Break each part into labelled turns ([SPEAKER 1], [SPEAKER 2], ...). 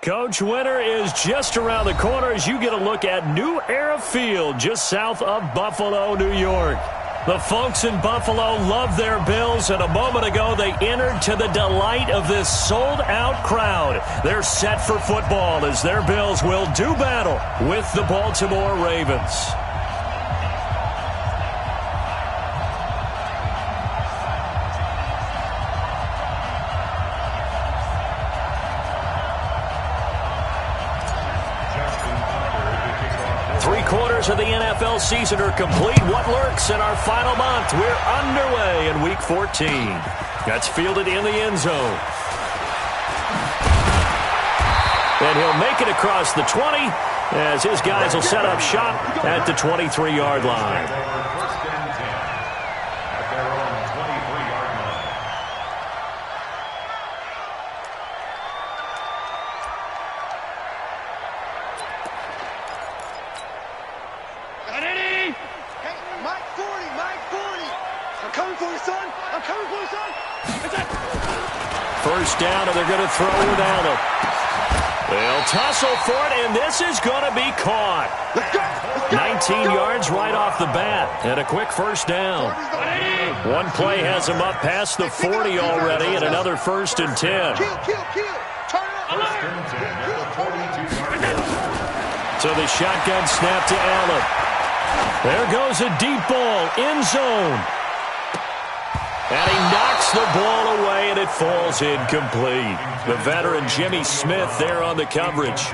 [SPEAKER 1] Coach, winter is just around the corner as you get a look at New Era Field just south of Buffalo, New York. The folks in Buffalo love their Bills, and a moment ago they entered to the delight of this sold-out crowd. They're set for football as their Bills will do battle with the Baltimore Ravens. Three-quarters of the NFL season are complete. What lurks in our final month? We're underway in Week 14. That's fielded in the end zone. And he'll make it across the 20 as his guys will set up shop at the 23-yard line. First down, and they're going to throw with Allen. They'll tussle for it, and this is going to be caught. 19 yards right off the bat, and a quick first down. One play has him up past the 40 already, and another 1st and 10. So the shotgun snap to Allen. There goes a deep ball, end zone. And he knocks the ball away, and it falls incomplete. The veteran Jimmy Smith there on the coverage.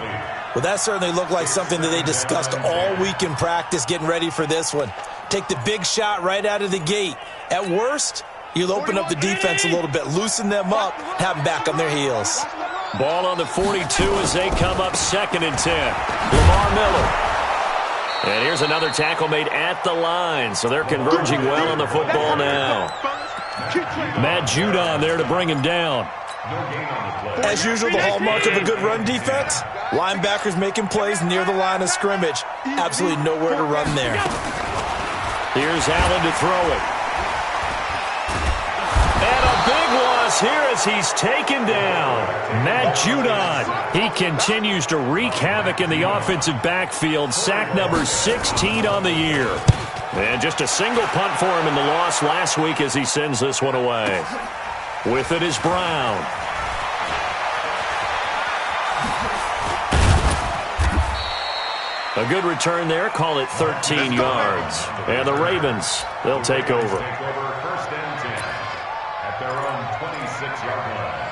[SPEAKER 2] Well, that certainly looked like something that they discussed all week in practice getting ready for this one. Take the big shot right out of the gate. At worst, you'll open up the defense a little bit, loosen them up, have them back on their heels.
[SPEAKER 1] Ball on the 42 as they come up 2nd and 10. Lamar Miller. And here's another tackle made at the line, so they're converging well on the football now. Matt Judon there to bring him down.
[SPEAKER 2] As usual, the hallmark of a good run defense, linebackers making plays near the line of scrimmage. Absolutely nowhere to run there.
[SPEAKER 1] Here's Allen to throw it. And a big loss here as he's taken down. Matt Judon. He continues to wreak havoc in the offensive backfield. Sack number 16 on the year. And just a single punt for him in the loss last week as he sends this one away. With it is Brown. A good return there. Call it 13 yards. And the Ravens, they'll take over.
[SPEAKER 3] 1st and 10 at their own 26-yard line.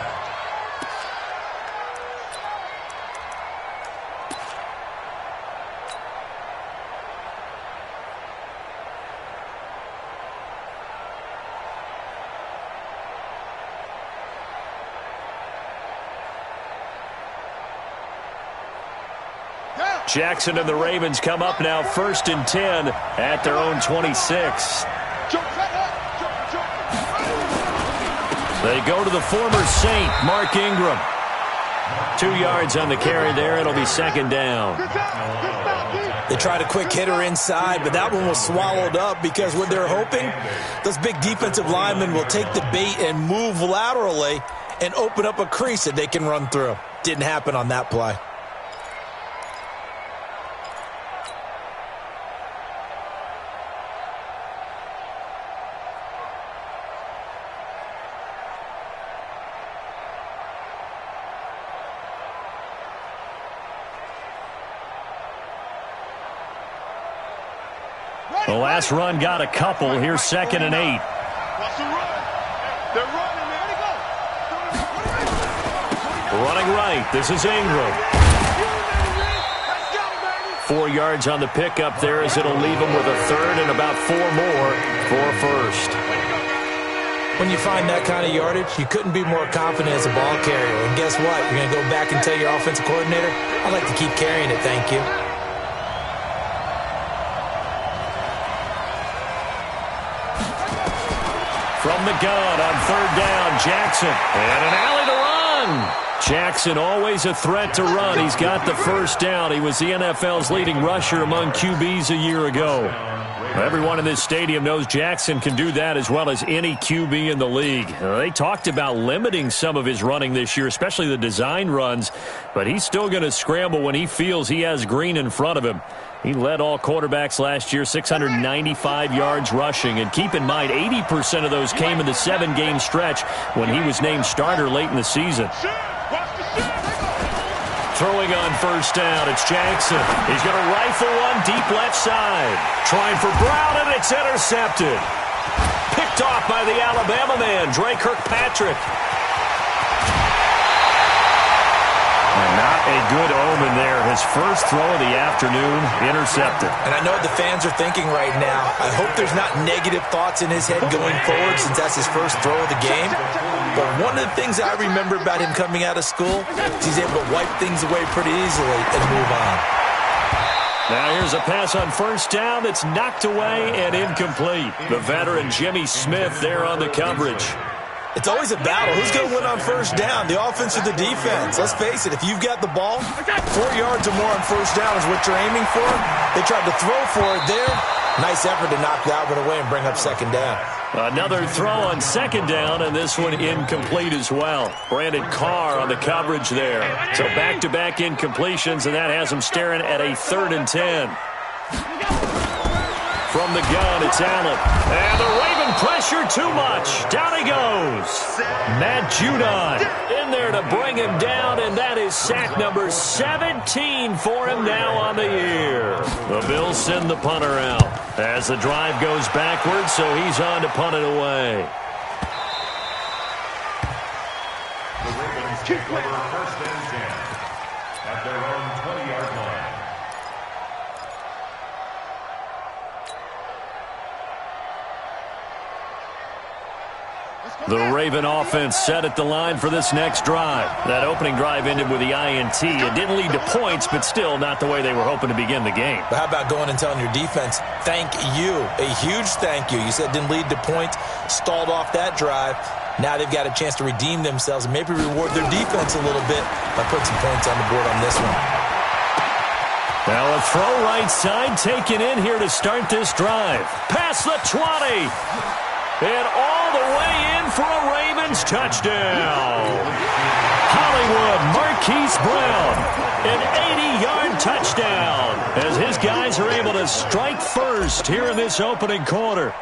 [SPEAKER 1] Jackson and the Ravens come up now 1st and 10 at their own 26. They go to the former Saint, Mark Ingram. 2 yards on the carry there. It'll be 2nd down.
[SPEAKER 2] They tried a quick hitter inside, but that one was swallowed up because what they're hoping, those big defensive linemen will take the bait and move laterally and open up a crease that they can run through. Didn't happen on that play.
[SPEAKER 1] The last run got a couple. Here's 2nd and 8. Running right. This is Ingram. 4 yards on the pickup there as it'll leave him with a 3rd and about 4 more for 1st.
[SPEAKER 2] When you find that kind of yardage, you couldn't be more confident as a ball carrier. And guess what? You're going to go back and tell your offensive coordinator, I'd like to keep carrying it, thank you. From the gun on 3rd down, Jackson. And an alley to run.
[SPEAKER 1] Jackson always a threat to run. He's got the first down. He was the NFL's leading rusher among QBs a year ago. Everyone in this stadium knows Jackson can do that as well as any QB in the league. They talked about limiting some of his running this year, especially the design runs, but he's still going to scramble when he feels he has green in front of him. He led all quarterbacks last year, 695 yards rushing. And keep in mind, 80% of those came in the 7-game stretch when he was named starter late in the season. Throwing on first down, it's Jackson. He's going to rifle one deep left side. Trying for Brown, and it's intercepted. Picked off by the Alabama man, Dre Kirkpatrick. And not a good omen there. His first throw of the afternoon, intercepted.
[SPEAKER 2] And I know what the fans are thinking right now. I hope there's not negative thoughts in his head going forward since that's his first throw of the game. But one of the things I remember about him coming out of school is he's able to wipe things away pretty easily and move on.
[SPEAKER 1] Now here's a pass on first down that's knocked away and incomplete. The veteran Jimmy Smith there on the coverage.
[SPEAKER 2] It's always a battle. Who's going to win on first down, the offense or the defense? Let's face it, if you've got the ball, 4 yards or more on first down is what you're aiming for. They tried to throw for it there. Nice effort to knock that one away and bring up second down.
[SPEAKER 1] Another throw on second down, and this one incomplete as well. Brandon Carr on the coverage there. So back-to-back incompletions, and that has him staring at a 3rd and 10. From the gun, it's Allen. And the Raven pressure too much. Down he goes. Matt Judon in there to bring him down, and that is sack number 17 for him now on the year. The Bills send the punter out as the drive goes backwards, so he's on to punt it away.
[SPEAKER 3] The Ravens take over 1st and 10 at their own 20-yard line.
[SPEAKER 1] The Raven offense set at the line for this next drive. That opening drive ended with the INT. It didn't lead to points, but still not the way they were hoping to begin the game.
[SPEAKER 2] But how about going and telling your defense, thank you, a huge thank you. You said didn't lead to points, stalled off that drive. Now they've got a chance to redeem themselves and maybe reward their defense a little bit by putting some points on the board on this one.
[SPEAKER 1] Now a throw right side taken in here to start this drive. Past the 20. And all the way in for a Ravens touchdown. Hollywood Marquise Brown, an 80-yard touchdown as his guys are able to strike first here in this opening quarter.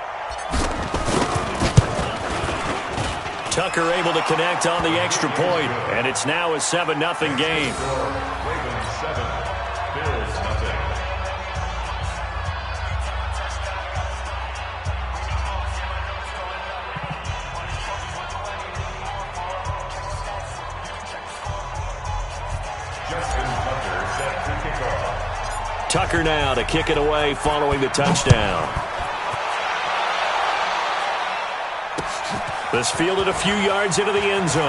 [SPEAKER 1] Tucker able to connect on the extra point, and it's now a 7-0 game.
[SPEAKER 3] Ravens 7, Bills nothing.
[SPEAKER 1] Tucker now to kick it away following the touchdown. This fielded a few yards into the end zone.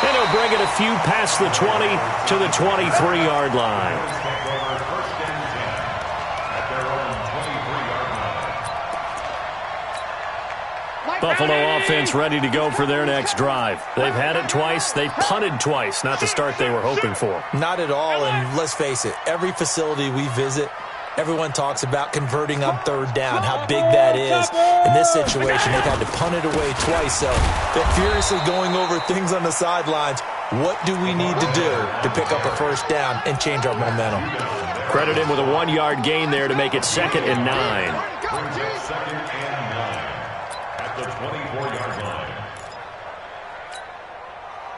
[SPEAKER 1] And he'll bring it a few past the 20 to the 23-yard line. Buffalo offense ready to go for their next drive. They've had it twice. They've punted twice. Not the start they were hoping for.
[SPEAKER 2] Not at all, and let's face it, every facility we visit, everyone talks about converting on 3rd down, how big that is. In this situation, they've had to punt it away twice, so they're furiously going over things on the sidelines. What do we need to do to pick up a 1st down and change our momentum?
[SPEAKER 1] Credit him with a 1-yard gain there to make it 2nd and 9.
[SPEAKER 3] The 24-yard line.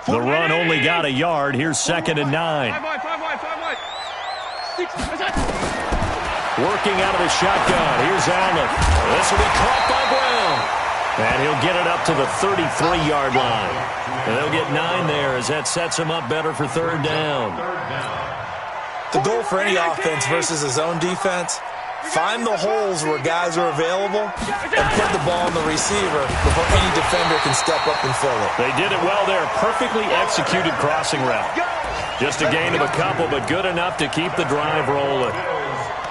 [SPEAKER 1] The run only got a yard. Here's 2nd and 9. Working out of the shotgun. Here's Allen. This will be caught by Brown. And he'll get it up to the 33-yard line. And they'll get 9 there as that sets him up better for 3rd down.
[SPEAKER 2] The goal for any offense versus his own defense, find the holes where guys are available and put the ball on the receiver before any defender can step up and fill it.
[SPEAKER 1] They did it well there. Perfectly executed crossing route. Just a gain of a couple, but good enough to keep the drive rolling.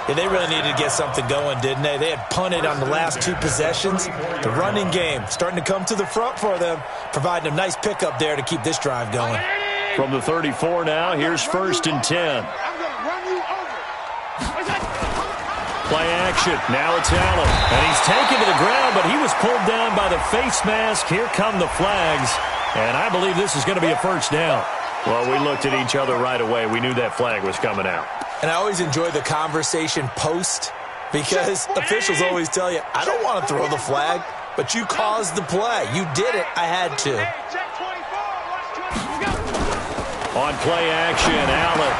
[SPEAKER 2] Yeah, they really needed to get something going, didn't they? They had punted on the last 2 possessions. The running game starting to come to the front for them, providing a nice pickup there to keep this drive going.
[SPEAKER 1] From the 34 now, here's 1st and 10. Play action. Now it's Allen. And he's taken to the ground, but he was pulled down by the face mask. Here come the flags. And I believe this is going to be a 1st down. Well, we looked at each other right away. We knew that flag was coming out.
[SPEAKER 2] And I always enjoy the conversation post because officials always tell you, I don't want to throw the flag, but you caused the play. You did it. I had to.
[SPEAKER 1] On play action, Allen.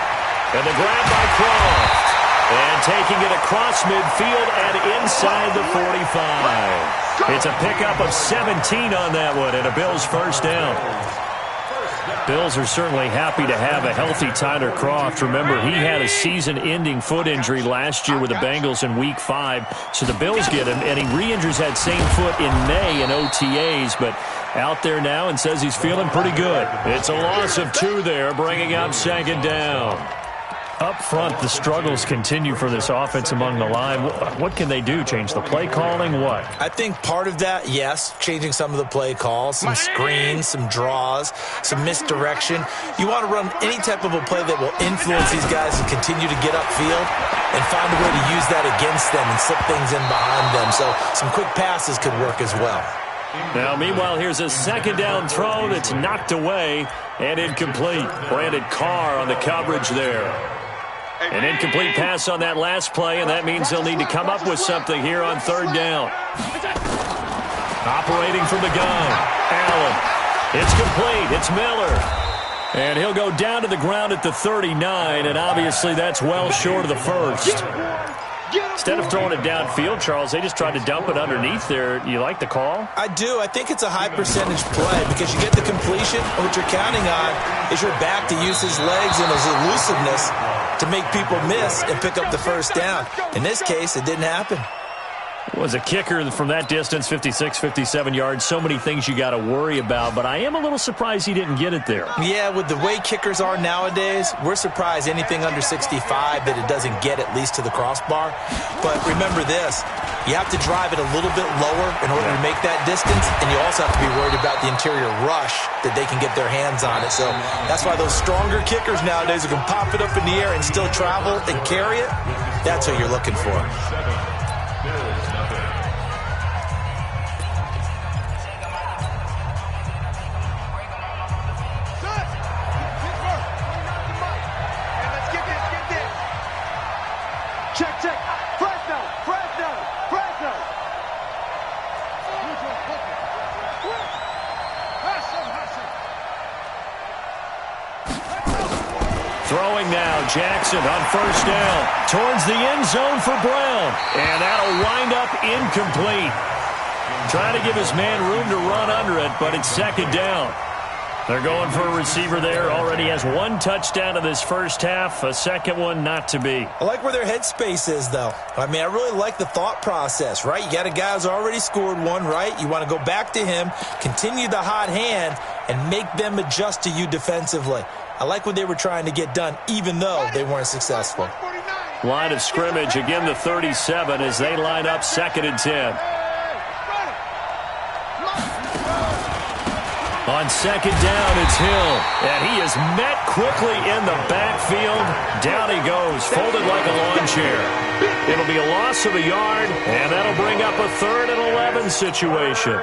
[SPEAKER 1] And the grab by Croft. And taking it across midfield and inside the 45. It's a pickup of 17 on that one and a Bills 1st down. Bills are certainly happy to have a healthy Tyler Croft. Remember, he had a season-ending foot injury last year with the Bengals in Week 5. So the Bills get him, and he re-injures that same foot in May in OTAs, but out there now and says he's feeling pretty good. It's a loss of 2 there, bringing up 2nd down. Up front, the struggles continue for this offense among the line. What can they do? Change the play calling? What?
[SPEAKER 2] I think part of that, yes, changing some of the play calls, some screens, some draws, some misdirection. You want to run any type of a play that will influence these guys and continue to get upfield and find a way to use that against them and slip things in behind them. So some quick passes could work as well.
[SPEAKER 1] Now, meanwhile, here's a 2nd down throw that's knocked away and incomplete. Brandon Carr on the coverage there. An incomplete pass on that last play, and that means they'll need to come up with something here on 3rd down. Operating from the gun, Allen. It's complete. It's Miller. And he'll go down to the ground at the 39, and obviously that's well short of the 1st. Instead of throwing it downfield, Charles, they just tried to dump it underneath there. You like the call?
[SPEAKER 2] I do. I think it's a high-percentage play because you get the completion, and what you're counting on is your back to use his legs and his elusiveness to make people miss and pick up the 1st down. In this case, it didn't happen.
[SPEAKER 1] Was a kicker from that distance, 56, 57 yards. So many things you got to worry about, but I am a little surprised he didn't get it there.
[SPEAKER 2] Yeah, with the way kickers are nowadays, we're surprised anything under 65 that it doesn't get at least to the crossbar. But remember this, you have to drive it a little bit lower in order to make that distance, and you also have to be worried about the interior rush that they can get their hands on it. So that's why those stronger kickers nowadays who can pop it up in the air and still travel and carry it, that's what you're looking for.
[SPEAKER 1] Throwing now, Jackson on 1st down towards the end zone for Brown. And that'll wind up incomplete. Trying to give his man room to run under it, but it's 2nd down. They're going for a receiver there. Already has 1 touchdown in this 1st half. A 2nd one not to be.
[SPEAKER 2] I like where their headspace is, though. I mean, I really like the thought process, right? You got a guy who's already scored 1, right? You want to go back to him, continue the hot hand, and make them adjust to you defensively. I like what they were trying to get done, even though they weren't successful.
[SPEAKER 1] Line of scrimmage, again the 37 as they line up 2nd and 10. On 2nd down, it's Hill. And he is met quickly in the backfield. Down he goes, folded like a lawn chair. It'll be a loss of a yard, and that'll bring up a 3rd and 11 situation.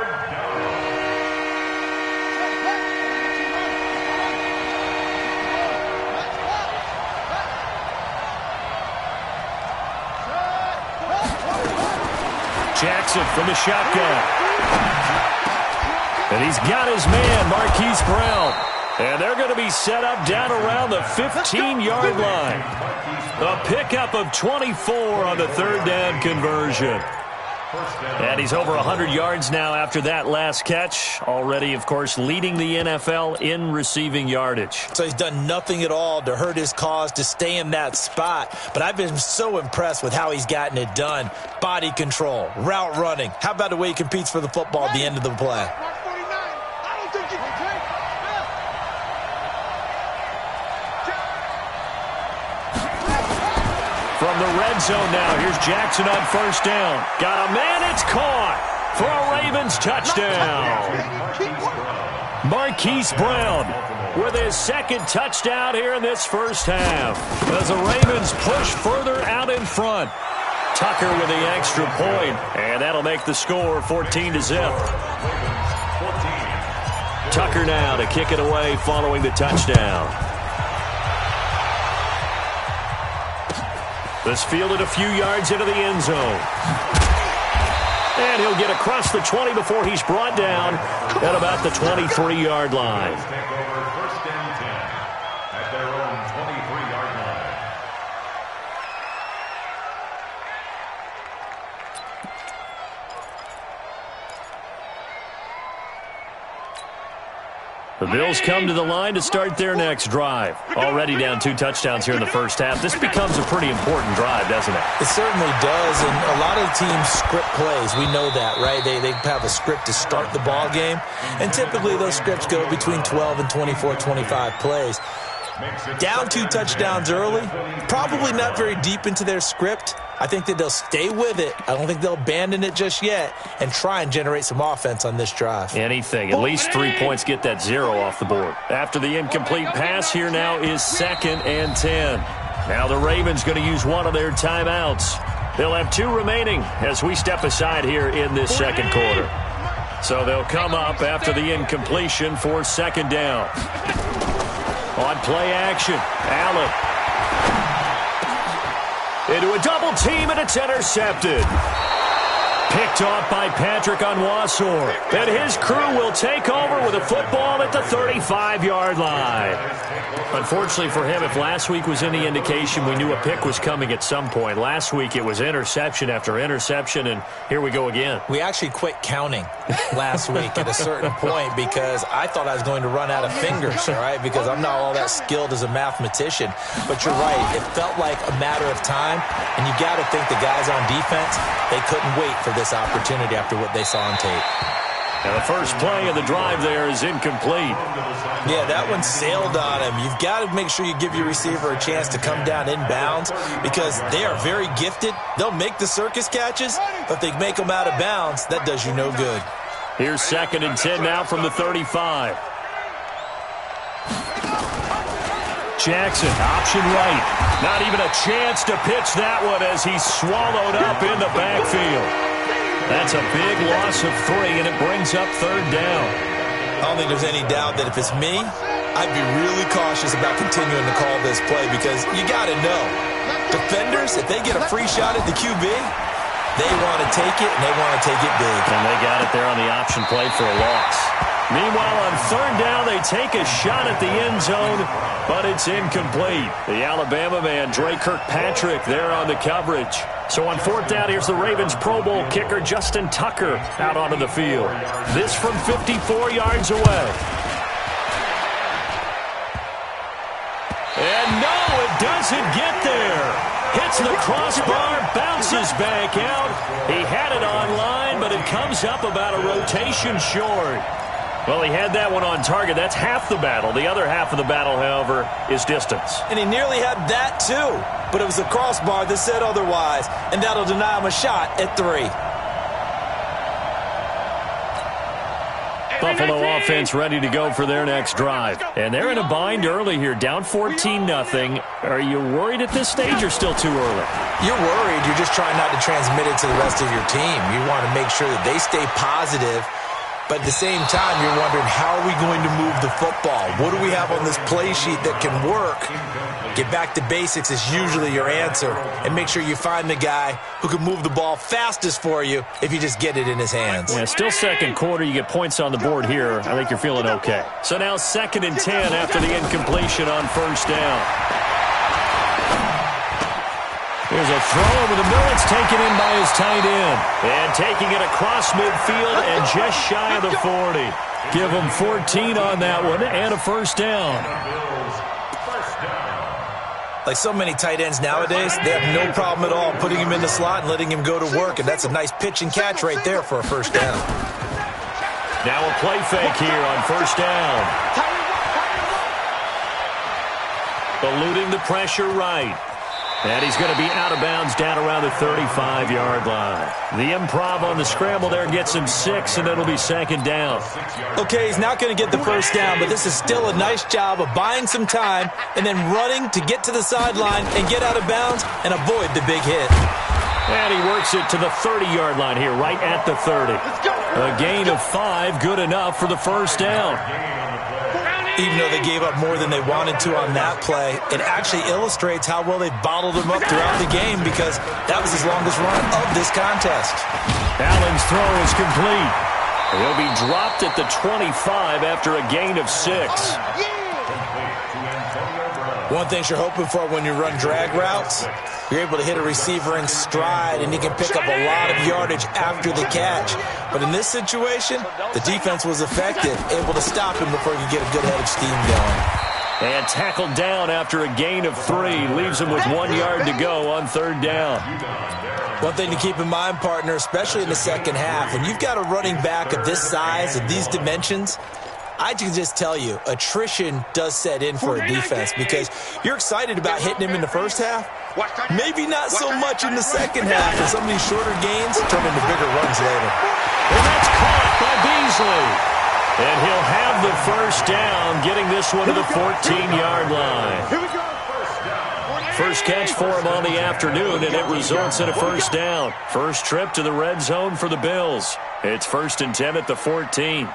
[SPEAKER 1] Jackson from the shotgun. And he's got his man, Marquise Brown. And they're going to be set up down around the 15-yard line. A pickup of 24 on the 3rd down conversion. And he's over 100 yards now after that last catch. Already, of course, leading the NFL in receiving yardage.
[SPEAKER 2] So he's done nothing at all to hurt his cause to stay in that spot. But I've been so impressed with how he's gotten it done. Body control, route running. How about the way he competes for the football at the end of the play?
[SPEAKER 1] From the red zone now, here's Jackson on first down. Got a man, it's caught for a Ravens touchdown. Marquise Brown with his second touchdown here in this first half as the Ravens push further out in front. Tucker with the extra point, and that'll make the score 14-0. Tucker now to kick it away following the touchdown. This fielded a few yards into the end zone. And he'll get across the 20 before he's brought down at about the 23-yard line.
[SPEAKER 3] First and 10 at their own 23-yard line.
[SPEAKER 1] The Bills come to the line to start their next drive. Already down 2 touchdowns here in the first half. This becomes a pretty important drive, doesn't it?
[SPEAKER 2] It certainly does, and a lot of teams script plays. We know that, right? They have a script to start the ball game, and typically those scripts go between 12 and 24, 25 plays. Down 2 touchdowns early, probably not very deep into their script. I think that they'll stay with it. I don't think they'll abandon it just yet and try and generate some offense on this drive.
[SPEAKER 1] Anything. At least 3 points, get that 0 off the board. After the incomplete pass, here now is 2nd and 10. Now the Ravens going to use one of their timeouts. They'll have 2 remaining as we step aside here in this second quarter. So they'll come up after the incompletion for 2nd down. On play action, Allen. Into a double team, and it's intercepted. Picked off by Patrick Onwuasor. And his crew will take over with a football at the 35-yard line. Unfortunately for him, if last week was any indication, we knew a pick was coming at some point. Last week it was interception after interception, and here we go again.
[SPEAKER 2] We actually quit counting last week at a certain point because I thought I was going to run out of fingers, all right, because I'm not all that skilled as a mathematician. But you're right. It felt like a matter of time, and you got to think the guys on defense, they couldn't wait for this opportunity after what they saw on tape.
[SPEAKER 1] And the first play of the drive there is incomplete.
[SPEAKER 2] Yeah, that one sailed on him. You've got to make sure you give your receiver a chance to come down inbounds because they are very gifted. They'll make the circus catches, but if they make them out of bounds, that does you no good.
[SPEAKER 1] Here's 2nd and 10 now from the 35. Jackson, option right. Not even a chance to pitch that one as he's swallowed up in the backfield. That's a big loss of 3, and it brings up 3rd down.
[SPEAKER 2] I don't think there's any doubt that if it's me, I'd be really cautious about continuing to call this play because you got to know, defenders, if they get a free shot at the QB, they want to take it, and they want to take it big.
[SPEAKER 1] And they got it there on the option play for a loss. Meanwhile, on 3rd down, they take a shot at the end zone, but it's incomplete. The Alabama man, Dre Kirkpatrick, there on the coverage. So on 4th down, here's the Ravens Pro Bowl kicker, Justin Tucker, out onto the field. This from 54 yards away. And no, it doesn't get there. Hits the crossbar, bounces back out. He had it online, but it comes up about a rotation short. Well, he had that one on target. That's half the battle. The other half of the battle, however, is distance.
[SPEAKER 2] And he nearly had that, too. But it was the crossbar that said otherwise, and that'll deny him a shot at 3.
[SPEAKER 1] Buffalo offense ready to go for their next drive. And they're in a bind early here, down 14-0. Are you worried at this stage or still too early?
[SPEAKER 2] You're worried. You're just trying not to transmit it to the rest of your team. You want to make sure that they stay positive. But at the same time, you're wondering, how are we going to move the football? What do we have on this play sheet that can work? Get back to basics is usually your answer. And make sure you find the guy who can move the ball fastest for you if you just get it in his hands.
[SPEAKER 1] Yeah, still second quarter. You get points on the board here. I think you're feeling okay. So now 2nd and 10 after the incompletion on 1st down. Here's a throw over the middle. It's taken in by his tight end. And taking it across midfield and just shy of the 40. Give him 14 on that one and a 1st down.
[SPEAKER 2] Like so many tight ends nowadays, they have no problem at all putting him in the slot and letting him go to work. And that's a nice pitch and catch right there for a 1st down.
[SPEAKER 1] Now a play fake here on 1st down. Eluding the pressure right. And he's going to be out of bounds down around the 35-yard line. The improv on the scramble there gets him 6, and it'll be second down.
[SPEAKER 2] Okay, he's not going to get the first down, but this is still a nice job of buying some time and then running to get to the sideline and get out of bounds and avoid the big hit.
[SPEAKER 1] And he works it to the 30-yard line here, right at the 30. A gain of 5, good enough for the first down.
[SPEAKER 2] Even though they gave up more than they wanted to on that play, it actually illustrates how well they've bottled him up throughout the game because that was his longest run of this contest.
[SPEAKER 1] Allen's throw is complete. He'll be dropped at the 25 after a gain of 6.
[SPEAKER 2] One thing you're hoping for when you run drag routes, you're able to hit a receiver in stride, and he can pick up a lot of yardage after the catch. But in this situation, the defense was effective, able to stop him before he could get a good head of steam going.
[SPEAKER 1] And tackled down after a gain of 3. Leaves him with 1 yard to go on third down.
[SPEAKER 2] One thing to keep in mind, partner, especially in the second half, when you've got a running back of this size, of these dimensions, I can just tell you, attrition does set in for a defense because you're excited about hitting him in the first half. Maybe not so much in the second half, and some of these shorter gains turn into bigger runs later.
[SPEAKER 1] And that's caught by Beasley. And he'll have the first down, getting this one to the 14-yard line. First catch for him on the afternoon, and it results in a first down. First trip to the red zone for the Bills. It's 1st and 10 at the 14.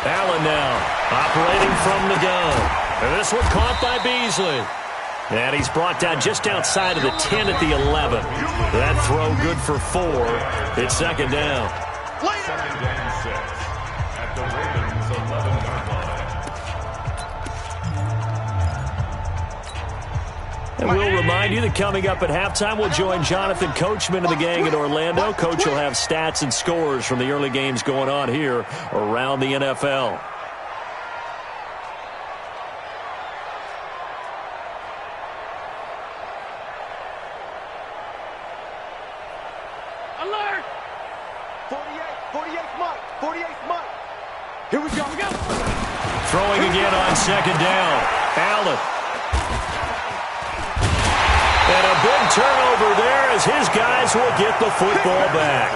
[SPEAKER 1] Allen now operating from the gun. And this one caught by Beasley. And he's brought down just outside of the 10 at the 11. That throw good for 4. It's second down.
[SPEAKER 3] Second and 6 at the Ravens' 11-yard line.
[SPEAKER 1] And we'll remind you that coming up at halftime, we'll join Jonathan Coachman and the gang in Orlando. Coach will have stats and scores from the early games going on here around the NFL.
[SPEAKER 4] Alert! 48 Mike. Here we go.
[SPEAKER 1] Throwing again on second down. Allen. And a big turnover there as his guys will get the football back.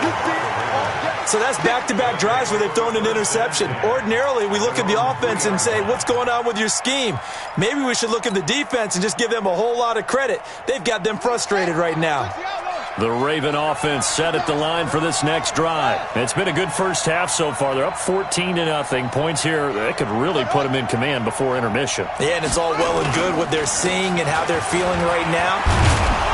[SPEAKER 2] So that's back-to-back drives where they've thrown an interception. Ordinarily, we look at the offense and say, what's going on with your scheme? Maybe we should look at the defense and just give them a whole lot of credit. They've got them frustrated right now.
[SPEAKER 1] The Raven offense set at the line for this next drive. It's been a good first half so far. They're up 14-0. Points here that could really put them in command before intermission.
[SPEAKER 2] Yeah, and it's all well and good what they're seeing and how they're feeling right now.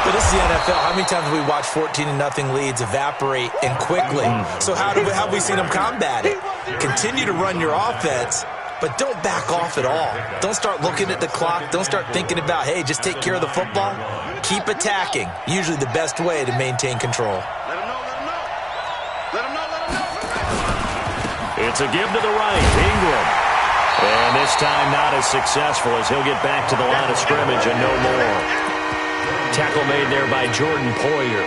[SPEAKER 2] But this is the NFL. How many times have we watched 14-0 leads evaporate and quickly? So how have we seen them combat it? Continue to run your offense, but don't back off at all. Don't start looking at the clock. Don't start thinking about, hey, just take care of the football. Keep attacking. Usually the best way to maintain control.
[SPEAKER 4] Let him know.
[SPEAKER 1] It's a give to the right. Ingram. And this time not as successful as he'll get back to the line of scrimmage and no more. Tackle made there by Jordan Poyer.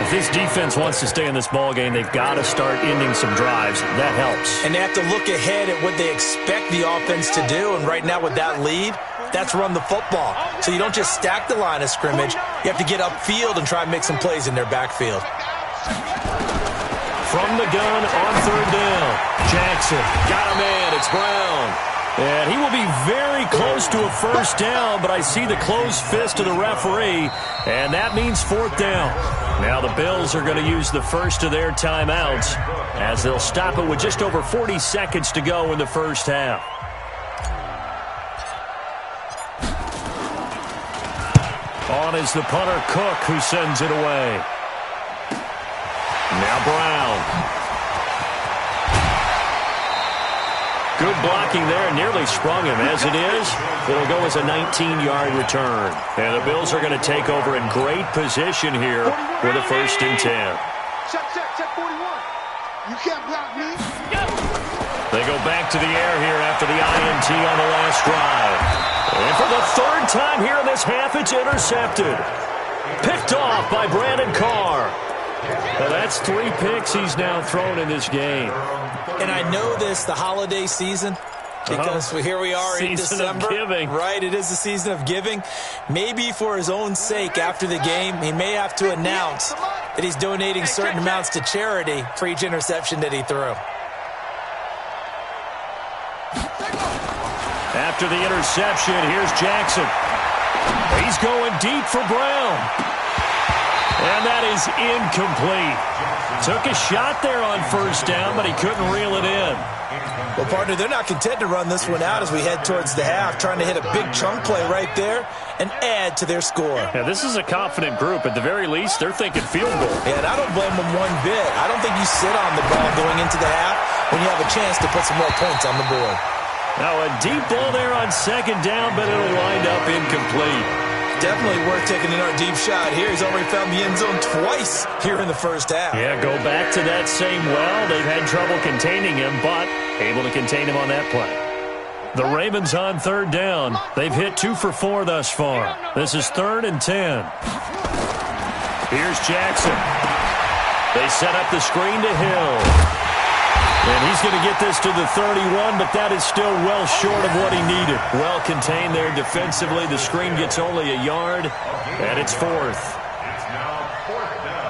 [SPEAKER 1] If this defense wants to stay in this ballgame, they've got to start ending some drives. That helps.
[SPEAKER 2] And they have to look ahead at what they expect the offense to do. And right now with that lead, that's run the football. So you don't just stack the line of scrimmage. You have to get upfield and try and make some plays in their backfield.
[SPEAKER 1] From the gun on third down. Jackson got a man. It's Brown. And he will be very close to a first down, but I see the closed fist of the referee, and that means fourth down. Now the Bills are going to use the first of their timeouts as they'll stop it with just over 40 seconds to go in the first half. On is the punter, Cook, who sends it away. Now Brown. Good blocking there, nearly sprung him. As it is, it'll go as a 19-yard return. And the Bills are going to take over in great position here with a 1st and 10.
[SPEAKER 4] Check 41. You can't block me.
[SPEAKER 1] They go back to the air here after the INT on the last drive. And for the 3rd time here in this half, it's intercepted. Picked off by Brandon Carr. Well, that's 3 picks he's now thrown in this game.
[SPEAKER 2] And I know this, the holiday season, Because here we are in December.
[SPEAKER 1] Season of giving.
[SPEAKER 2] Right, it is the season of giving. Maybe for his own sake after the game, he may have to announce that he's donating certain amounts to charity for each interception that he threw.
[SPEAKER 1] After the interception, here's Jackson. He's going deep for Brown. And that is incomplete. Took a shot there on first down, but he couldn't reel it in.
[SPEAKER 2] Well, partner, they're not content to run this one out as we head towards the half, trying to hit a big chunk play right there and add to their score.
[SPEAKER 1] Yeah, this is a confident group. At the very least, they're thinking field goal.
[SPEAKER 2] Yeah, and I don't blame them one bit. I don't think you sit on the ball going into the half when you have a chance to put some more points on the board.
[SPEAKER 1] Now a deep ball there on second down, but it'll wind up incomplete.
[SPEAKER 2] Definitely worth taking another deep shot here. He's already found the end zone twice here in the first half.
[SPEAKER 1] Yeah, go back to that same well. They've had trouble containing him, but able to contain him on that play. The Ravens on third down. They've hit 2 for 4 thus far. This is 3rd and 10. Here's Jackson. They set up the screen to Hill. And he's going to get this to the 31, but that is still well short of what he needed. Well contained there defensively. The screen gets only a yard, and it's 4th.
[SPEAKER 3] It's now 4th down.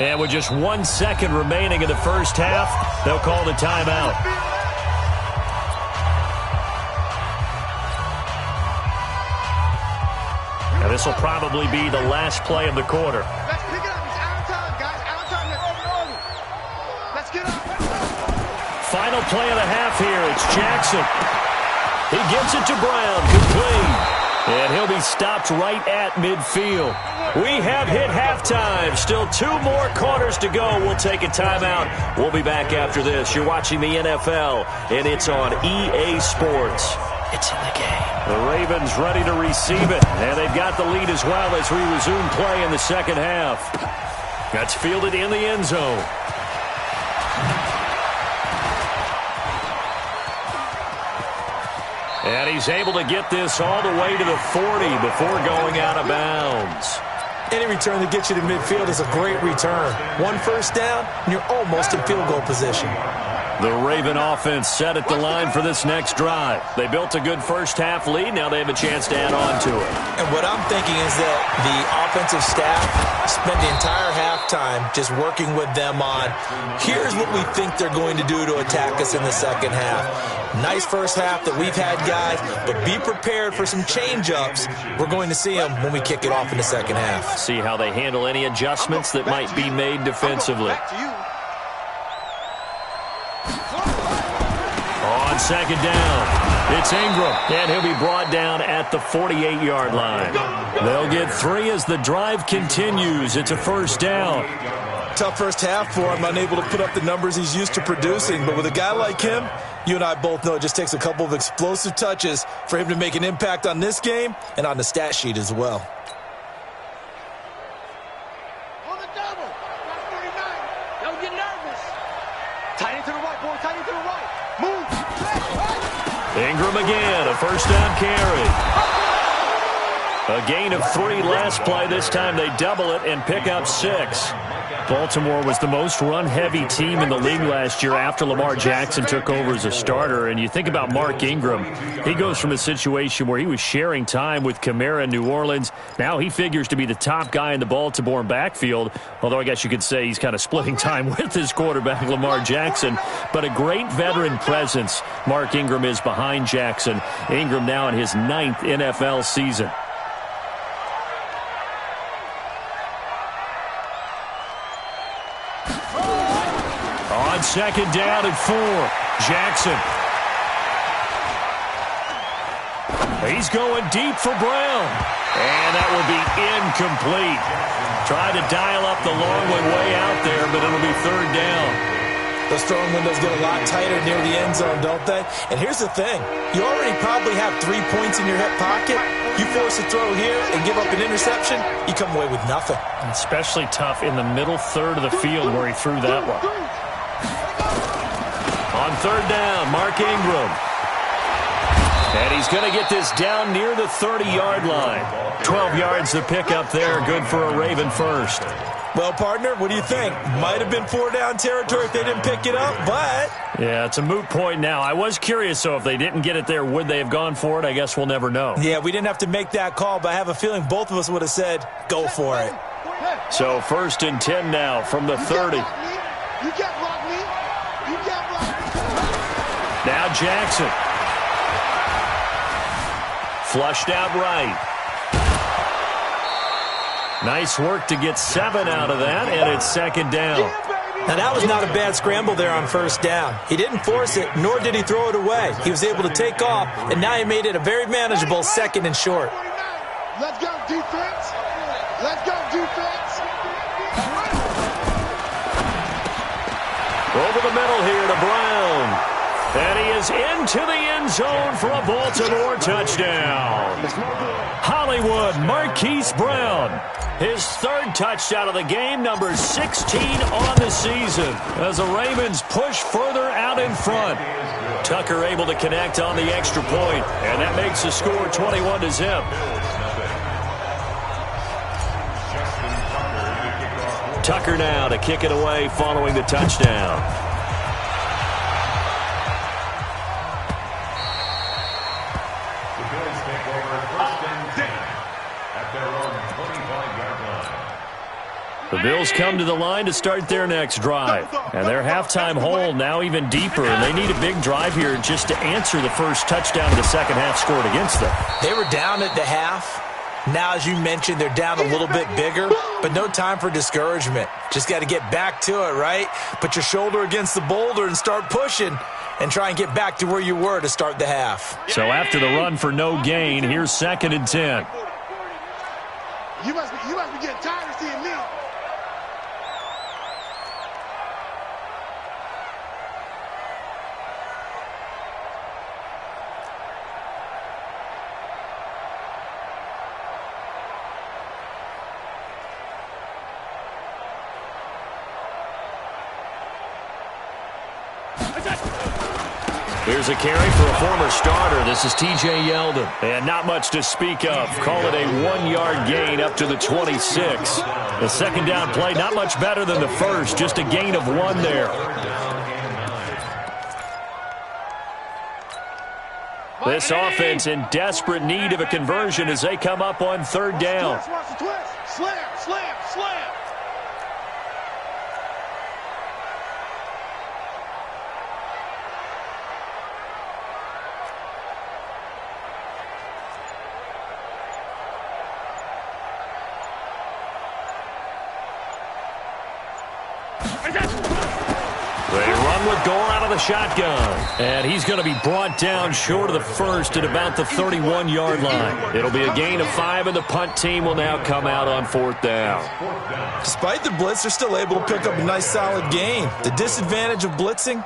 [SPEAKER 1] And with just 1 second remaining in the first half, they'll call the timeout. Now this will probably be the last play of the quarter.
[SPEAKER 4] Let's pick it up. It's out of time, guys. Out of time. Let's get up.
[SPEAKER 1] Final play of the half here. It's Jackson. He gives it to Brown. Complete. And he'll be stopped right at midfield. We have hit halftime. Still 2 more quarters to go. We'll take a timeout. We'll be back after this. You're watching the NFL, and it's on EA Sports. It's in the game. The Ravens ready to receive it. And they've got the lead as well as we resume play in the second half. That's fielded in the end zone. And he's able to get this all the way to the 40 before going out of bounds.
[SPEAKER 2] Any return that gets you to midfield is a great return. 1 first down, and you're almost in field goal position.
[SPEAKER 1] The Raven offense set at the line for this next drive. They built a good first half lead. Now they have a chance to add on to it.
[SPEAKER 2] And what I'm thinking is that the offensive staff spent the entire halftime just working with them on, here's what we think they're going to do to attack us in the second half. Nice first half that we've had, guys, but be prepared for some change-ups. We're going to see them when we kick it off in the second half.
[SPEAKER 1] See how they handle any adjustments that might be made defensively. On second down, it's Ingram, and he'll be brought down at the 48-yard line. They'll get 3 as the drive continues. It's a first down.
[SPEAKER 2] Tough first half for him, unable to put up the numbers he's used to producing. But with a guy like him, you and I both know it just takes a couple of explosive touches for him to make an impact on this game and on the stat sheet as well.
[SPEAKER 4] On the double. 49. Don't get nervous. Tight into the right, boy. Tight into the right. Move.
[SPEAKER 1] Ingram again, a first down carry. A gain of 3 last play. This time they double it and pick up 6. Baltimore was the most run-heavy team in the league last year after Lamar Jackson took over as a starter. And you think about Mark Ingram. He goes from a situation where he was sharing time with Kamara in New Orleans. Now he figures to be the top guy in the Baltimore backfield, although I guess you could say he's kind of splitting time with his quarterback, Lamar Jackson. But a great veteran presence Mark Ingram is behind Jackson. Ingram now in his 9th NFL season. On second down and 4, Jackson. He's going deep for Brown. And that will be incomplete. Tried to dial up the long one way out there, but it'll be 3rd down.
[SPEAKER 2] Those throwing windows get a lot tighter near the end zone, don't they? And here's the thing. You already probably have 3 points in your hip pocket. You force a throw here and give up an interception, you come away with nothing.
[SPEAKER 1] Especially tough in the middle third of the field where he threw that one. On 3rd down, Mark Ingram. And he's going to get this down near the 30-yard line. 12 yards to pick up there. Good for a Raven first.
[SPEAKER 2] Well, partner, what do you think? Might have been 4-down territory if they didn't pick it up, but...
[SPEAKER 1] Yeah, it's a moot point now. I was curious, so if they didn't get it there, would they have gone for it? I guess we'll never know.
[SPEAKER 2] Yeah, we didn't have to make that call, but I have a feeling both of us would have said, go for it.
[SPEAKER 1] So 1st and 10 now from the 30.
[SPEAKER 4] You can't block me. You can't block me.
[SPEAKER 1] Now Jackson. Flushed out right. Nice work to get 7 out of that, and it's 2nd down.
[SPEAKER 2] Now, that was not a bad scramble there on 1st down. He didn't force it, nor did he throw it away. He was able to take off, and now he made it a very manageable 2nd and short.
[SPEAKER 4] Let's go, defense. Let's go, defense.
[SPEAKER 1] Over the middle here to Brown. And he is into the end zone for a Baltimore touchdown. Hollywood Marquise Brown. His 3rd touchdown of the game, number 16 on the season, as the Ravens push further out in front. Tucker able to connect on the extra point, and that makes the score 21-0. Tucker now to kick it away following the touchdown. The Bills come to the line to start their next drive. And their halftime hole now even deeper, and they need a big drive here just to answer the first touchdown of the second half scored against them.
[SPEAKER 2] They were down at the half. Now, as you mentioned, they're down a little bit bigger, but no time for discouragement. Just got to get back to it, right? Put your shoulder against the boulder and start pushing and try and get back to where you were to start the half.
[SPEAKER 1] So after the run for no gain, here's 2nd and 10.
[SPEAKER 4] You must be getting tired of seeing me.
[SPEAKER 1] Here's a carry for a former starter. This is T.J. Yeldon. And not much to speak of. Call it a 1-yard gain up to the 26. The 2nd down play, not much better than the first. Just a gain of 1 there. This offense in desperate need of a conversion as they come up on 3rd down.
[SPEAKER 4] Slam, slam, slam.
[SPEAKER 1] They run with Gore out of the shotgun. And he's going to be brought down short of the first at about the 31-yard line. It'll be a gain of 5, and the punt team will now come out on 4th down.
[SPEAKER 2] Despite the blitz, they're still able to pick up a nice solid gain. The disadvantage of blitzing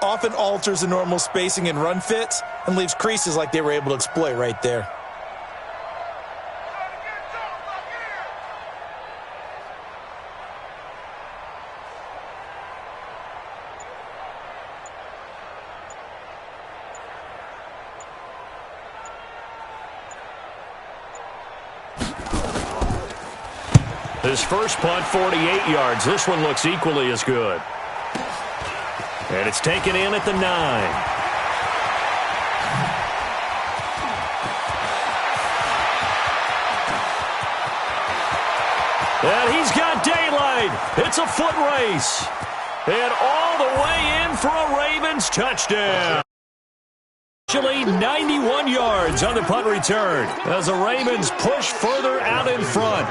[SPEAKER 2] often alters the normal spacing and run fits and leaves creases like they were able to exploit right there.
[SPEAKER 1] His first punt, 48 yards. This one looks equally as good. And it's taken in at the 9. And he's got daylight. It's a foot race. And all the way in for a Ravens touchdown. Actually 91 yards on the punt return as the Ravens push further out in front.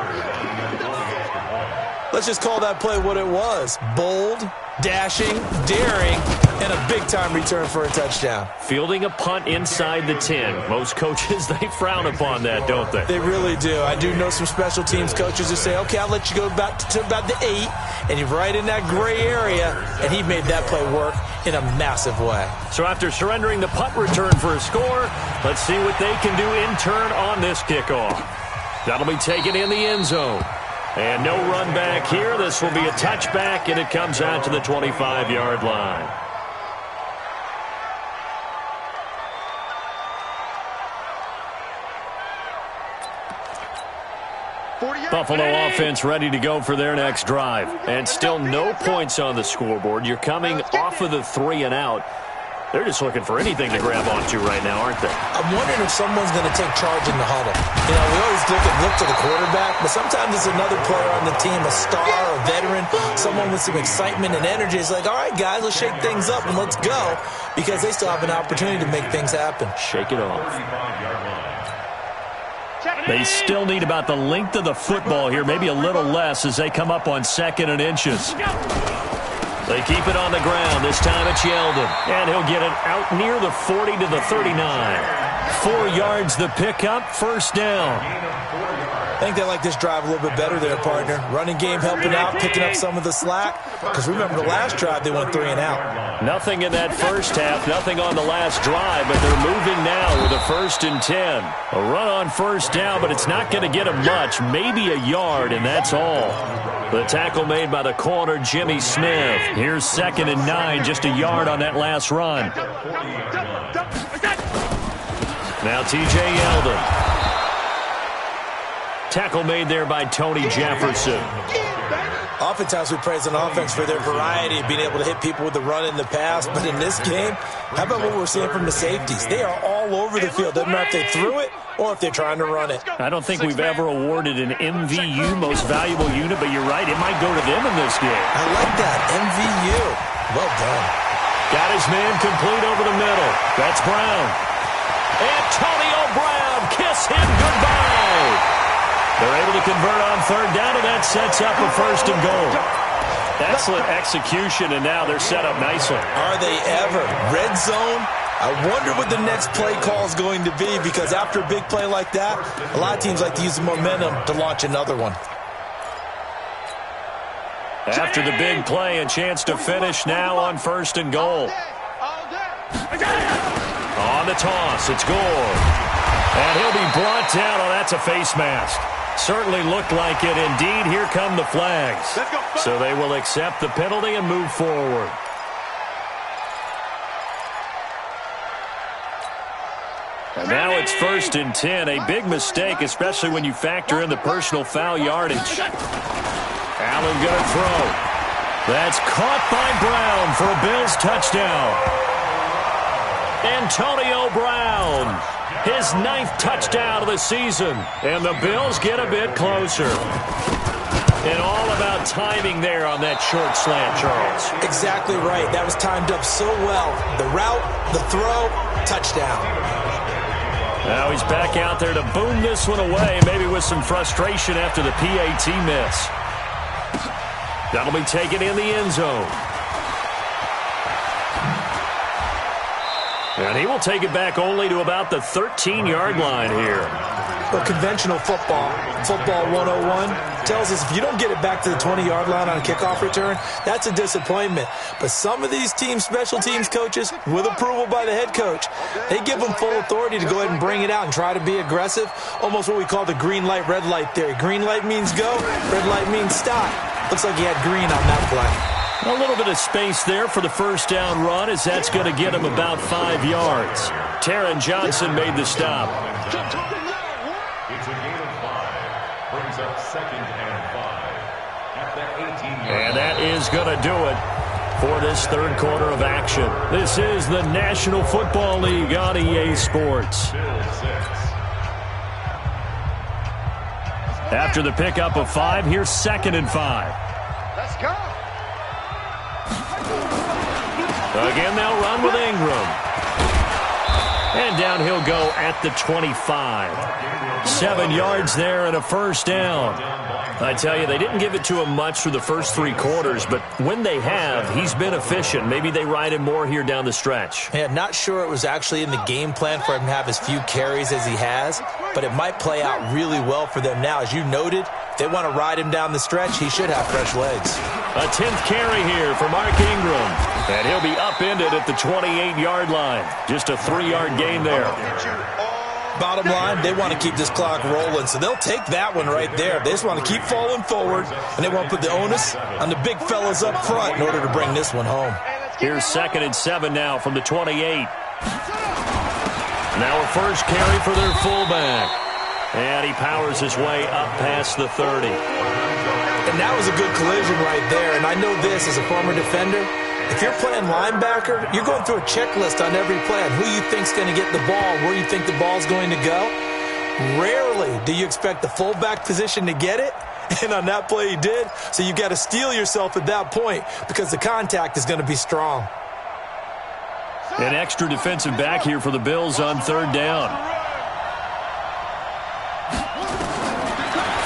[SPEAKER 2] Let's just call that play what it was. Bold, dashing, daring, and a big-time return for a touchdown.
[SPEAKER 1] Fielding a punt inside the 10. Most coaches, they frown upon that, don't they?
[SPEAKER 2] They really do. I do know some special teams coaches who say, okay, I'll let you go to about the 8, and you're right in that gray area, and he made that play work in a massive way.
[SPEAKER 1] So after surrendering the punt return for a score, let's see what they can do in turn on this kickoff. That'll be taken in the end zone. And no run back here. This will be a touchback, and it comes out to the 25-yard line. Buffalo offense ready to go for their next drive. And still no points on the scoreboard. You're coming off of the 3 and out. They're just looking for anything to grab onto right now, aren't they?
[SPEAKER 2] I'm wondering if someone's going to take charge in the huddle. You know, we always look to the quarterback, but sometimes it's another player on the team, a star, a veteran, someone with some excitement and energy. It's like, all right, guys, let's shake things up and let's go, because they still have an opportunity to make things happen.
[SPEAKER 1] Shake it off. They still need about the length of the football here, maybe a little less as they come up on 2nd and inches. They keep it on the ground. This time it's Yeldon. And he'll get it out near the 40 to the 39. 4 yards the pickup, first down.
[SPEAKER 2] I think they like this drive a little bit better there, partner. Running game helping out, picking up some of the slack. Because remember, the last drive they went 3 and out.
[SPEAKER 1] Nothing in that first half, nothing on the last drive, but they're moving now with a 1st and 10. A run on first down, but it's not going to get them much, maybe a yard, and that's all. The tackle made by the corner, Jimmy Smith. Here's 2nd and 9, just a yard on that last run. Now T.J. Yeldon. Tackle made there by Tony Jefferson.
[SPEAKER 2] Oftentimes we praise an offense for their variety of being able to hit people with the run in the pass. But in this game, how about what we're seeing from the safeties? They are all over the field. Doesn't matter if they threw it or if they're trying to run it.
[SPEAKER 1] I don't think we've ever awarded an MVU, most valuable unit, but you're right, it might go to them in this game.
[SPEAKER 2] I like that, MVU. Well done.
[SPEAKER 1] Got his man complete over the middle. That's Brown. Antonio Brown, kiss him goodbye. They're able to convert on 3rd down, and that sets up a 1st and goal. Excellent execution, and now they're set up nicely.
[SPEAKER 2] Are they ever? Red zone? I wonder what the next play call is going to be, because after a big play like that, a lot of teams like to use the momentum to launch another one.
[SPEAKER 1] After the big play, a chance to finish now on 1st and goal. On the toss, it's Gore. And he'll be brought down. Oh, that's a face mask. Certainly looked like it. Indeed, here come the flags. So they will accept the penalty and move forward. And now it's 1st and 10. A big mistake, especially when you factor in the personal foul yardage. Allen going to throw. That's caught by Brown for a Bills touchdown. Antonio Brown. His 9th touchdown of the season. And the Bills get a bit closer. And all about timing there on that short slant, Charles.
[SPEAKER 2] Exactly right. That was timed up so well. The route, the throw, touchdown.
[SPEAKER 1] Now he's back out there to boom this one away, maybe with some frustration after the PAT miss. That'll be taken in the end zone. And he will take it back only to about the 13-yard line here.
[SPEAKER 2] Well, conventional football 101, tells us if you don't get it back to the 20-yard line on a kickoff return, that's a disappointment. But some of these teams, special teams coaches, with approval by the head coach, they give them full authority to go ahead and bring it out and try to be aggressive, almost what we call the green light, red light theory. Green light means go, red light means stop. Looks like he had green on that play.
[SPEAKER 1] A little bit of space there for the first down run, as that's going to get him about 5 yards. Taron Johnson made the stop.
[SPEAKER 3] It's a gain of 5. Brings up 2nd and 5 at the 18-yard line.
[SPEAKER 1] And that is going to do it for this third quarter of action. This is the National Football League on EA Sports. After the pickup of 5, here's 2nd and 5.
[SPEAKER 4] Let's go.
[SPEAKER 1] Again, they'll run with Ingram. And down he'll go at the 25. 7 yards there and a first down. I tell you, they didn't give it to him much through the first 3 quarters, but when they have, he's been efficient. Maybe they ride him more here down the stretch.
[SPEAKER 2] Yeah, not sure it was actually in the game plan for him to have as few carries as he has, but it might play out really well for them now. As you noted, if they want to ride him down the stretch, he should have fresh legs.
[SPEAKER 1] A 10th carry here for Mark Ingram. And he'll be upended at the 28-yard line. Just a 3-yard gain there.
[SPEAKER 2] Bottom line, they want to keep this clock rolling, so they'll take that one right there. They just want to keep falling forward, and they want to put the onus on the big fellas up front in order to bring this one home.
[SPEAKER 1] Here's 2nd and 7 now from the 28. Now a first carry for their fullback. And he powers his way up past the 30.
[SPEAKER 2] And that was a good collision right there. And I know this as a former defender. If you're playing linebacker, you're going through a checklist on every play on who you think's going to get the ball, where you think the ball's going to go. Rarely do you expect the fullback position to get it. And on that play he did. So you got to steel yourself at that point because the contact is going to be strong.
[SPEAKER 1] An extra defensive back here for the Bills on 3rd down.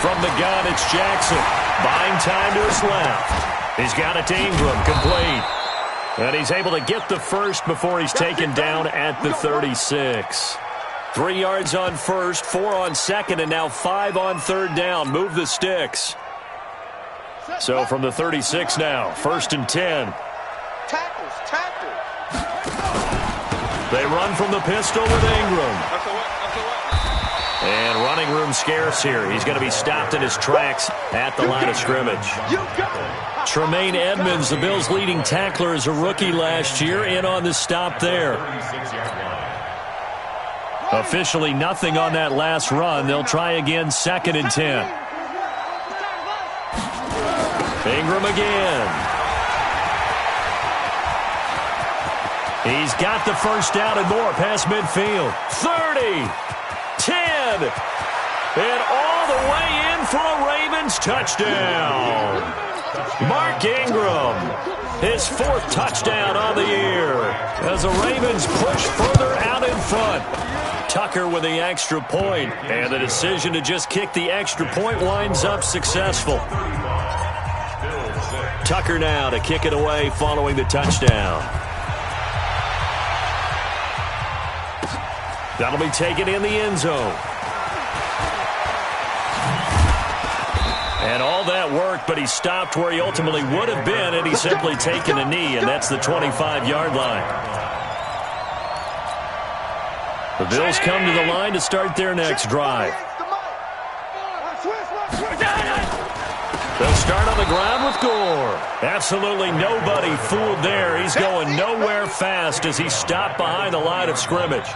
[SPEAKER 1] From the gun, it's Jackson. Buying time to his left. He's got it to Ingram, complete. And he's able to get the first before he's taken down at the 36. 3 yards on first, 4 on second, and now 5 on 3rd down. Move the sticks. So from the 36 now, 1st and 10.
[SPEAKER 4] Tackles.
[SPEAKER 1] They run from the pistol with Ingram. And running room scarce here. He's going to be stopped in his tracks at the line of scrimmage. Tremaine Edmonds, the Bills' leading tackler as a rookie last year, in on the stop there. Officially nothing on that last run. They'll try again, 2nd and 10. Ingram again. He's got the first down and more past midfield. 30, 10, and all the way in for a Ravens touchdown. Mark Ingram, his 4th touchdown on the year as the Ravens push further out in front. Tucker with the extra point, and the decision to just kick the extra point winds up successful. Tucker now to kick it away following the touchdown. That'll be taken in the end zone. And all that worked, but he stopped where he ultimately would have been, and he's simply taken a knee, and that's the 25-yard line. The Bills come to the line to start their next drive. They'll start on the ground with Gore. Absolutely nobody fooled there. He's going nowhere fast as he stopped behind the line of scrimmage.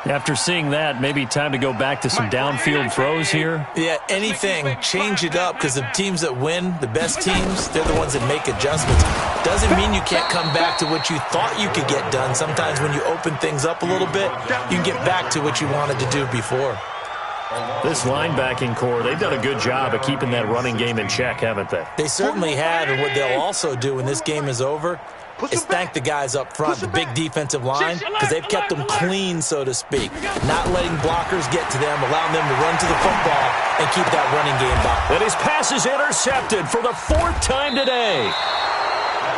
[SPEAKER 1] After seeing that, maybe time to go back to some downfield throws here.
[SPEAKER 2] Yeah, anything. Change it up because the teams that win, the best teams, they're the ones that make adjustments. Doesn't mean you can't come back to what you thought you could get done. Sometimes when you open things up a little bit, you can get back to what you wanted to do before.
[SPEAKER 1] This linebacking core, they've done a good job of keeping that running game in check, haven't they?
[SPEAKER 2] They certainly have, and what they'll also do when this game is over is thank the guys up front, the big defensive line, because they've kept them clean, so to speak. Not letting blockers get to them, allowing them to run to the football and keep that running game back.
[SPEAKER 1] And his pass is intercepted for the 4th time today.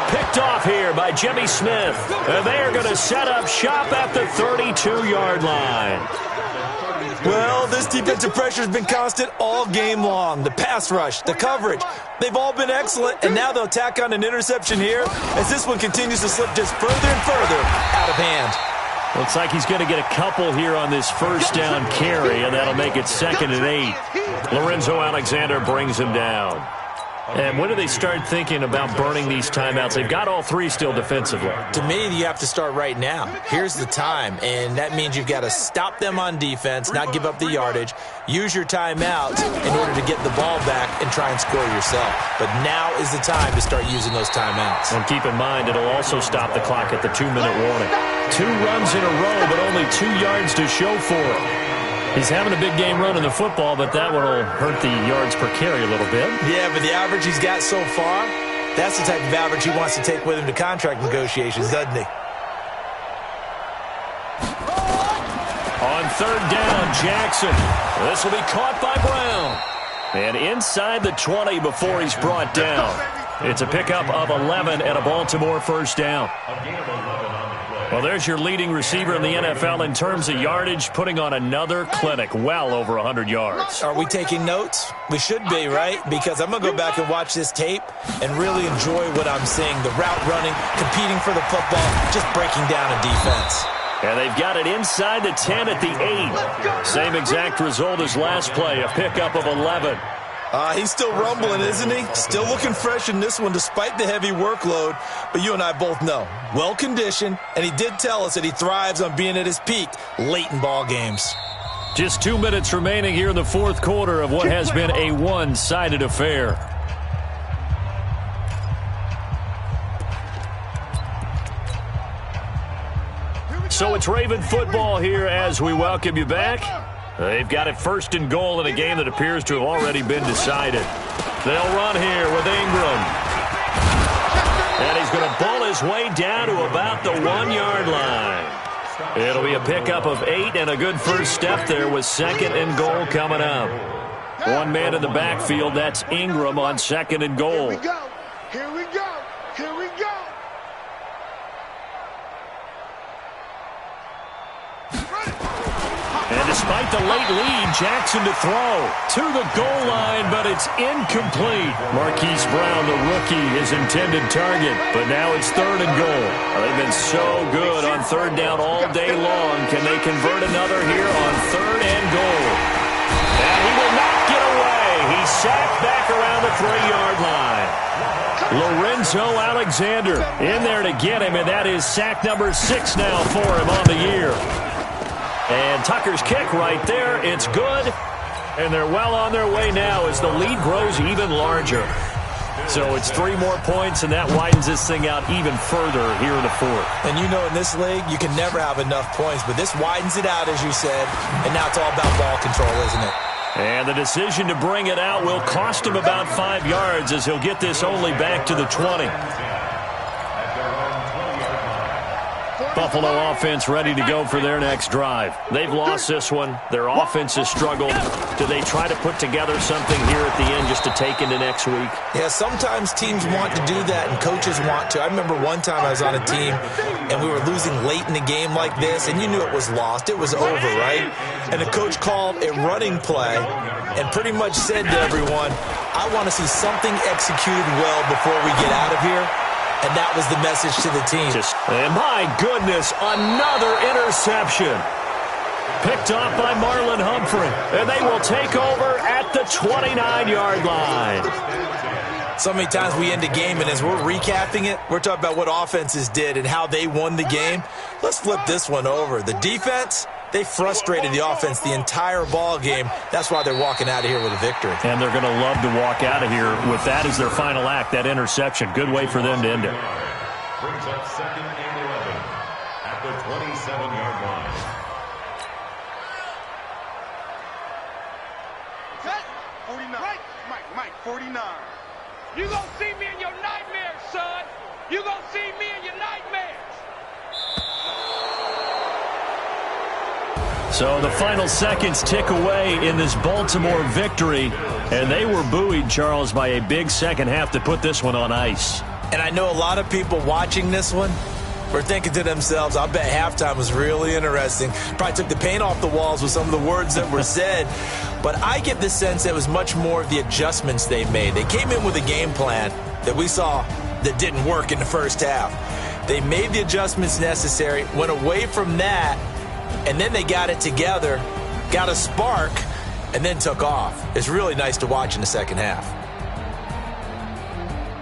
[SPEAKER 1] Picked off here by Jimmy Smith. And they are going to set up shop at the 32-yard line.
[SPEAKER 2] Well, this defensive pressure has been constant all game long. The pass rush, the coverage, they've all been excellent, and now they'll tack on an interception here as this one continues to slip just further and further out of hand.
[SPEAKER 1] Looks like he's going to get a couple here on this 1st down carry, and that'll make it 2nd and 8. Lorenzo Alexander brings him down. And when do they start thinking about burning these timeouts? They've got all 3 still defensively.
[SPEAKER 2] To me, you have to start right now. Here's the time, and that means you've got to stop them on defense, not give up the yardage, use your timeouts in order to get the ball back and try and score yourself. But now is the time to start using those timeouts.
[SPEAKER 1] And keep in mind, it'll also stop the clock at the 2-minute warning. 2 runs in a row, but only 2 yards to show for him. He's having a big game running the football, but that one will hurt the yards per carry a little bit.
[SPEAKER 2] Yeah, but the average he's got so far, that's the type of average he wants to take with him to contract negotiations, doesn't he?
[SPEAKER 1] On 3rd down, Jackson. This will be caught by Brown. And inside the 20 before he's brought down. It's a pickup of 11 and a Baltimore 1st down. Well, there's your leading receiver in the NFL in terms of yardage, putting on another clinic, well over 100 yards.
[SPEAKER 2] Are we taking notes? We should be, right? Because I'm going to go back and watch this tape and really enjoy what I'm seeing. The route running, competing for the football, just breaking down a defense.
[SPEAKER 1] And they've got it inside the 10 at the 8. Same exact result as last play, a pickup of 11.
[SPEAKER 2] He's still rumbling, isn't he? Still looking fresh in this one despite the heavy workload. But you and I both know, well-conditioned, and he did tell us that he thrives on being at his peak late in ball games.
[SPEAKER 1] Just 2 minutes remaining here in the fourth quarter of what has been a one-sided affair. So it's Raven football here as we welcome you back. They've got it first and goal in a game that appears to have already been decided. They'll run here with Ingram. And he's going to bull his way down to about the 1-yard line. It'll be a pickup of 8 and a good first step there with second and goal coming up. One man in the backfield, that's Ingram on second and goal.
[SPEAKER 4] Here we go. Here we go. Here we go.
[SPEAKER 1] And despite the late lead, Jackson to throw to the goal line, but it's incomplete. Marquise Brown, the rookie, his intended target, but now it's third and goal. They've been so good on third down all day long. Can they convert another here on third and goal? And he will not get away. He's sacked back around the 3-yard line. Lorenzo Alexander in there to get him, and that is sack number 6 now for him on the year. And Tucker's kick right there. It's good. And they're well on their way now as the lead grows even larger. So it's 3 more points, and that widens this thing out even further here in the fourth.
[SPEAKER 2] And you know in this league, you can never have enough points. But this widens it out, as you said. And now it's all about ball control, isn't it?
[SPEAKER 1] And the decision to bring it out will cost him about 5 yards as he'll get this only back to the 20. Buffalo offense ready to go for their next drive. They've lost this one. Their offense has struggled. Do they try to put together something here at the end just to take into next week?
[SPEAKER 2] Yeah, sometimes teams want to do that and coaches want to. I remember one time I was on a team and we were losing late in the game like this, and you knew it was lost. It was over, right? And the coach called a running play and pretty much said to everyone, I want to see something executed well before we get out of here. And that was the message to the team.
[SPEAKER 1] And my goodness, another interception. Picked off by Marlon Humphrey. And they will take over at the 29-yard line.
[SPEAKER 2] So many times we end a game, and as we're recapping it, we're talking about what offenses did and how they won the game. Let's flip this one over. The defense, they frustrated the offense the entire ball game. That's why they're walking out of here with a victory.
[SPEAKER 1] And they're going to love to walk out of here with that as their final act, that interception. Good way for them to end it.
[SPEAKER 3] Brings up second and 11 at the 27-yard line.
[SPEAKER 4] Set. 49. Right. Mike, 49. You gonna see me in your nightmares, son. You gonna see me in your nightmares.
[SPEAKER 1] So the final seconds tick away in this Baltimore victory, and they were buoyed, Charles, by a big second half to put this one on ice.
[SPEAKER 2] And I know a lot of people watching this one were thinking to themselves, I bet halftime was really interesting. Probably took the paint off the walls with some of the words that were said. But I get the sense that it was much more of the adjustments they made. They came in with a game plan that we saw that didn't work in the first half. They made the adjustments necessary, went away from that, and then they got it together, got a spark, and then took off. It's really nice to watch in the second half.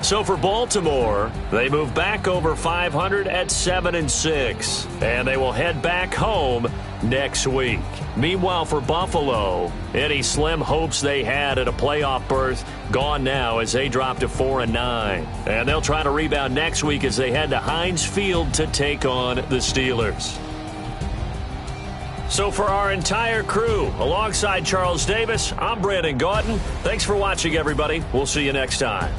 [SPEAKER 1] So for Baltimore, they move back over 500 at 7-6, and they will head back home next week. Meanwhile, for Buffalo, any slim hopes they had at a playoff berth gone now as they drop to 4-9. And they'll try to rebound next week as they head to Heinz Field to take on the Steelers. So for our entire crew, alongside Charles Davis, I'm Brandon Gaudin. Thanks for watching, everybody. We'll see you next time.